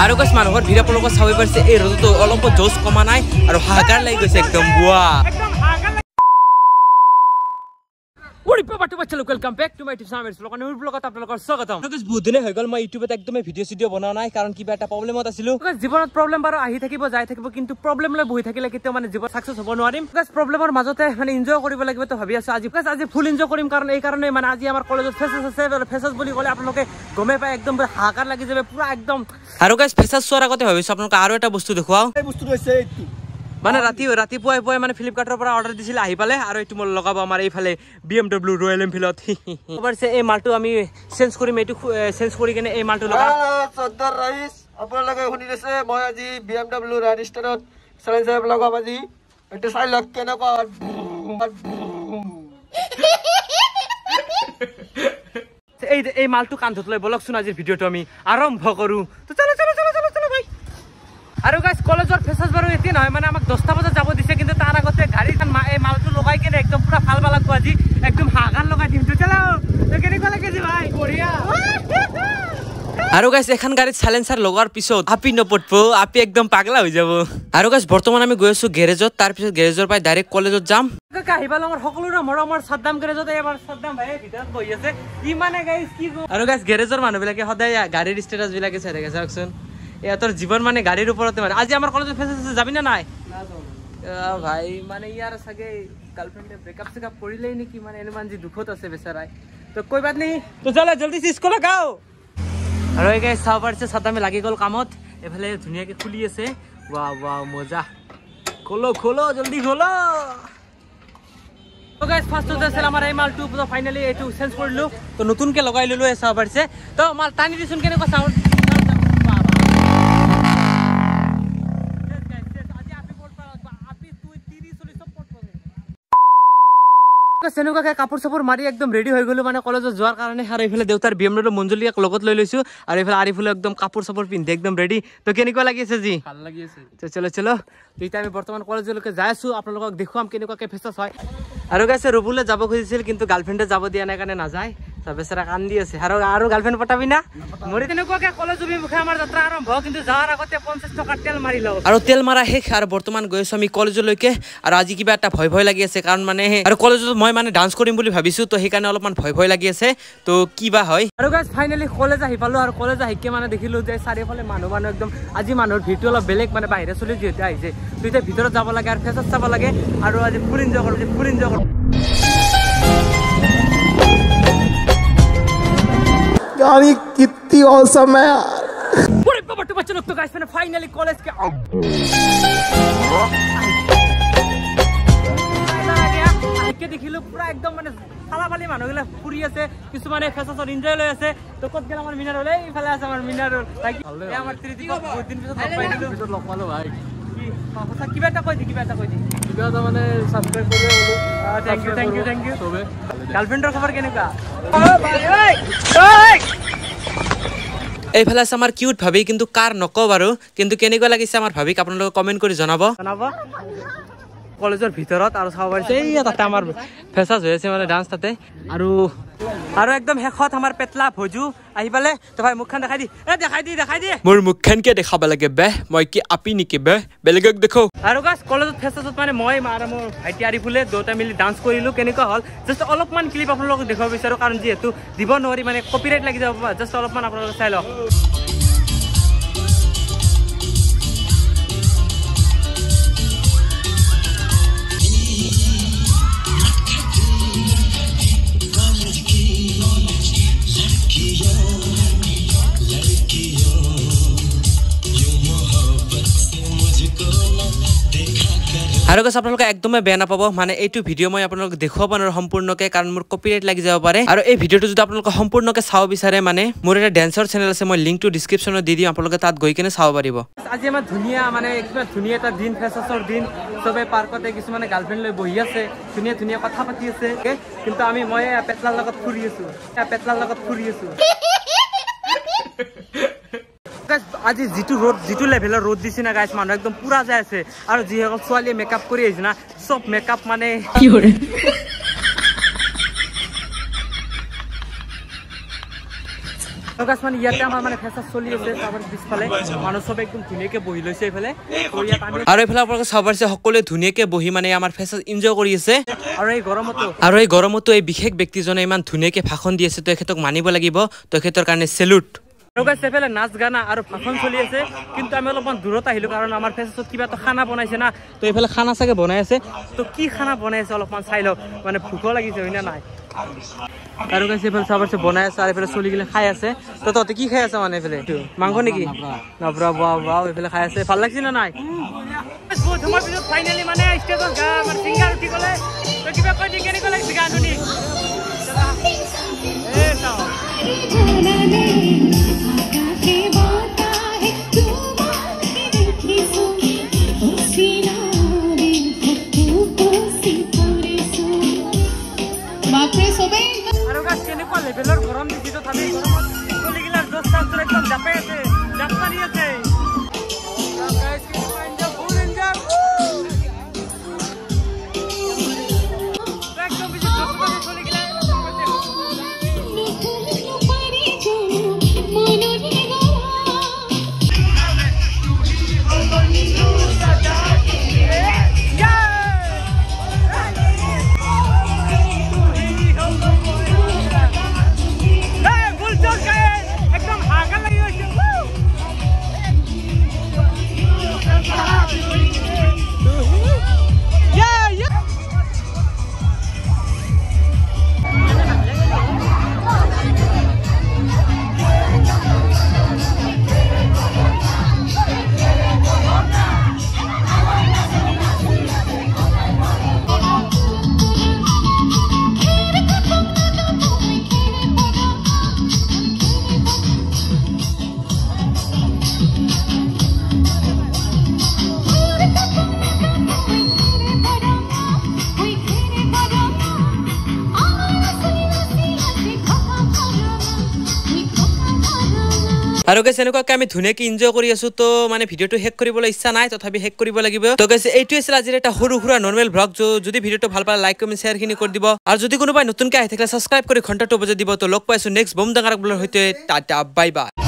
আৰু গাইছ মানুহৰ ভিৰ আপোনালোকে চাব পাৰিছে এই ৰ'দটো অলপ জোচ কমা নাই আৰু হাহাকাৰ লাগি গৈছে একদম বুৱা वेलकम बैक टू माय स्वागतम बहुत दिन हो गल मैं यूट्यूबत एकदम भिडिओ बना ना कारण किबा এটা प्रॉब्लमत आছিলো जीवনত प्रॉब्लम बारो आহি থাকিব যাই থাকিব কিন্তু प्रॉब्लम লৈ বহি থাকিলে কেতিয়া মানে জীবন সাকসেস হ'ব নোৱাৰিম গাইস प्रॉब्लমৰ মাজতে মানে এনজয় কৰিব লাগিব তো ভাবি আছো আজি ফুল এনজয় কৰিম কাৰণ এই কাৰণে মানে আজি আমাৰ কলেজত ফেসাস আছে আৰু ফেসাস বুলি ক'লে আপোনালোকে গমে পায় একদম হাহাকাৰ লাগি যাবে পুৰা একদম আৰু গাইস ফেসাস চোৱাৰ আগতে ভাবিছো আপোনালোকে আৰু এটা বস্তু দেখুৱাও এই বস্তুটো আছে এইটো মানে ৰাতিপুৱাই মানে ফ্লিপকাৰ্টৰ পৰা অৰ্ডাৰ দিছিল আহি পালে আৰু এইটো মই লগাব আমাৰ এইফালে BMW ৰয়েল এনফিল্ডত অবশ্যই এই মালটো আমি চেঞ্জ কৰিম এইটো চেঞ্জ কৰি কিনে এই মালটো লগা সদৰ ৰাইস আপোনালোকে শুনি আছে মই আজি BMW ৰাইডষ্টাৰত সাইলেন্সাৰ লগাব আজি এটা চাই লক কেনেকুৱা এই মালটো কান্ধত লৈ বলকচোন আজিৰ ভিডিওটো আমি আৰম্ভ কৰো তো চলো ভাই আৰু গাইস কলেজৰ ফেসাস বাৰো এতি নহয় মানে আমাক 10টা বজাত যাব দিছে কিন্তু তাৰ আগতে গাড়ীখন এই মালটো লগাই কিনে একদম পুৰা ভাল লাগব আজি একদম হাগান লগাই দিম তো চলো তো কেনেকুৱা লাগে জি ভাই বঢ়িয়া আৰু গাইস এখন গাড়ীত সাইলেন্সাৰ লগাৰ পিছত আপি নপটবো আপি একদম পাগলা হৈ যাব আৰু গাইস বৰ্তমান আমি গৈ আছো গ্যাৰেজত তাৰ পিছত গ্যাৰেজৰ পাই ডাইৰেক্ট কলেজত যাম কাহিবালঙৰ সকলোৰে মৰমৰ সাদ্দাম গ্যাৰেজত এবাৰ সাদ্দাম ভাই ভিতৰত বহি আছে ই মানে গাইস কি আৰু গাইস গ্যাৰেজৰ মানুহবিলাকে সদায় গাড়ীৰ ষ্টেটাস বিলাকে চাই থাকে চাওকচোন তোর জীবন মানে গাড়ির উপরতে মানে আজি আমার কলেজে ফেসাস আছে যাবি না নাই ভাই মানে ইয়ার সাগে গার্লফ্রেন্ডে ব্রেকআপ সেকআপ করিলেই নাকি মানে এনমান জি দুখত আছে বেচারাই তো কই বাত নেই তো চলো জলদি সে স্কুলে গাও আর ওই গাইস সাবারছে সাদামে লাগি গল কামত এফালে ধুনিয়াকে খুলি আছে ওয়াও ওয়াও মজা খোলো জলদি খোলো তো গাইস ফার্স্ট তো আছিল আমার এই মালটো তো ফাইনালি এটু চেঞ্জ কৰিলো তো নতুনকে লগাই ললো এই সাবারছে তো মাল টানি দিছুন কেনে ক সাউন্ড সেনুকাকে কাপড় চাপড় মারি একদম রেডি হয়ে গেল মানে কলেজত যাওয়ার কারণে আর এইফালে দেউতার BMW মঞ্জুলিয়াক লগত লৈ লৈছো আর এইফালে আরিফুল একদম কাপড় চাপড় পিন্ধে একদম রেডি তো কেনেকুৱা লাগিছে জি ভাল লাগিছে তো চলো দুইটা আমি বৰ্তমান কলেজলৈকে যাই আছো আপোনালোকক দেখুৱাম কেনেকুৱাকে ফেসাস হয় আৰু গাইছে ৰুবুলে যাব খুজিছিল কিন্তু গাৰ্লফ্ৰেন্ডে যাব দিয়া নাই কাৰণে নাযায় বেচাৰা কান্দি আছে আৰু গাৰ্লফ্ৰেন্ড পটাবি না মৰি তেনেকুৱাকে কলেজ অভিমুখে আমাৰ যাত্ৰা আৰম্ভ কিন্তু যাওয়াৰ আগতে 50 টকা তেল মাৰি লও আৰু তেল মাৰা শেষ আৰু বৰ্তমান গৈছো আমি কলেজলৈকে আৰু আজি কিবা এটা ভয় লাগি আছে কাৰণ মানে আৰু কলেজত মই মানে ডান্স কৰিম বুলি ভাবিছো তো সেই কাৰণে অলপমান ভয় লাগি আছে তো কিবা হয় আৰু গাইস ফাইনালি কলেজ আহি পালো আৰু কলেজ আহিকে মানে দেখিলো যে চাৰিফালে মানুহ একদম আজি মানুহৰ ভিৰটো অলপ বেলেগ মানে বাহিৰে চলি যেতে আহিছে তো এতিয়া ভিতৰত যাব লাগে আৰু ফেসাস চাব লাগে আৰু আজি ফুল এনজয় কৰো यानी कितनी औसम है यार पूरे बट्टू बच्चे लोग तो गाइस मैंने फाइनली कॉलेज के आ गया के देखिलो पूरा एकदम माने फालाफाली মানুহগিলা ফুৰি আছে কিছু মানে ফেসাসৰ এনজয় লৈ আছে তো কত গেল আমাৰ মিনাৰ হলে ইফালে আছে আমাৰ মিনাৰ এই আমাৰ ত্ৰিদিক বহুত দিন পিছত পাইলো পিছত লগ পালো ভাই কি কিবা এটা কৈ দি কিবা এটা মানে সাবস্ক্রাইব কৰি বলো থ্যাংক ইউ সবে গাৰ্লফ্ৰেন্ডৰ খবৰ কেনেকুৱা এইফালে আছে আমাৰ কিউট ভাবি কিন্তু কাৰ নকও বাৰু কিন্তু কেনেকুৱা লাগিছে আমাৰ ভাবিক আপোনালোকে কমেন্ট কৰি জনাব কলেজৰ ভিতৰত আৰু চাব পাৰিছে এই তাতে আমাৰ ফেসাস হৈ আছে মানে ডান্স তাতে আৰু একদম হেখত আমাৰ পেটলা ভজু আহি পালে তো ভাই মুখখান দেখাই দি মোৰ মুখখান কে দেখাব লাগে বে মই কি আপি নিকি বে বেলেগক দেখো আৰু গাইস কলেজত ফেসাসত মানে মই আৰু মোৰ ভাইটি আৰিফুলে দুটা মিলি ডান্স কৰিলো কেনেকুৱা হল জাস্ট অলপমান ক্লিপ আপোনালোকক দেখাব বিচাৰো কাৰণ যেহেতু দিব নোৱাৰি মানে কপিৰাইট লাগি যাব জাস্ট অলপমান আপোনালোকে চাই লওক আৰু গাইস আপোনালোকে একদমে বেয়া নাপাব মানে এইটো ভিডিও মই আপোনালোকক দেখুৱাব নোৱাৰো সম্পূৰ্ণকে কাৰণ মোৰ কপিৰাইট লাগি যাব পাৰে আৰু এই ভিডিওটো যদি আপোনালোকে সম্পূৰ্ণকে চাব বিচাৰে মানে মোৰ এটা ড্যান্সৰ চেনেল আছে মই লিংকটো ডেসক্ৰিপচনত দি দিম আপোনালোকে তাত গৈ কিনে চাব পাৰিব আজি আমাৰ ধুনিয়া মানে একদম ধুনিয়া এটা দিন ফেসাসৰ দিন সবে পাৰ্কতে কিছু মানে গাৰ্লফ্ৰেন্ড লৈ বহি আছে ধুনিয়া কথা পাতি আছে কিন্তু মই পেটলাৰ লগত ফুৰি আছো আজি যিটো লেভেলৰ ৰ'দ দিছে না গাইস মানুহ একদম পুৰা যায় আছে আৰু যিসকল ছোৱালীয়ে মেকআপ কৰি আহিছে না সব মেকআপ মানে কি কৰে গাছ মানে ইয়াতে আমাৰ মানে ফেচাছ চলি আছে তাৰ পিছফালে মানুহ সব একদম ধুনীয়াকে বহি লৈছে এইফালে আৰু এইফালে আপোনালোকে চাব পাৰিছে সকলোৱে ধুনীয়াকে বহি মানে আমাৰ ফেচাছ এনজয় কৰি আছে আৰু এই গৰমতো এই বিশেষ ব্যক্তিজনে ইমান ধুনীয়াকে ভাষণ দি আছে তেখেতক মানিব লাগিব তেখেতৰ কাৰণে সেলুট সেফালে নাচ গানা আৰু ভাষণ চলি আছে কিন্তু আমি অলপমান দূৰত আহিলো কাৰণ আমাৰ ফেচাছত কিবা তো খানা বনাইছে না তো এইফালে খানা চাগে বনাই আছে তো কি খানা বনাই আছে অলপমান চাই লওক মানে ভোকো লাগিছে হয় না নাই আৰু গাইছে এইফালে চাব পাৰিছে বনাই আছে আৰু এইফালে চলি গিলে খাই আছে তো তহঁতে কি খাই আছে মানে এইফালে মাংস নেকি নবৰা বাও এইফালে খাই আছে ভাল লাগিছে না নাই তোমাৰ পিছত ফাইনেলি মানে ষ্টেজত মানে সিংগাৰ উঠি গ'লে তো কিবা কৈ দি কেনেকৈ লাগিছে গান শুনি এই চাও আৰু গাছ কেনেকুৱা লেভেলৰ গৰম দিছে তথাপি গৰমত চলিগিলাৰ জোচ চাঞ্চৰ একদম জাপে আছে জাপ মাৰি আছে একদম বেছি জোচ মাৰি চলিগিলা আৰু গাইছ এনেকুৱাকৈ আমি ধুনীয়াকৈ এনজয় কৰি আছো তো মানে ভিডিঅ'টো শেষ কৰিবলৈ ইচ্ছা নাই তথাপি শেষ কৰিব লাগিব তো গাইছ এইটোৱে আছিল আজিৰ এটা সৰু সুৰা নৰ্মেল ব্লগ যদি ভিডিঅ'টো ভাল পালে লাইক কমেণ্ট শ্বেয়াৰ খিনি কৰি দিব আৰু যদি কোনোবাই নতুনকৈ আহি থাকিলে ছাবস্ক্ৰাইব কৰি ঘণ্টাটো বজাই দিব তো লগ পাইছো নেক্সট বম ডাঙৰ ব্লগৰ সৈতে টাটা বাই বাই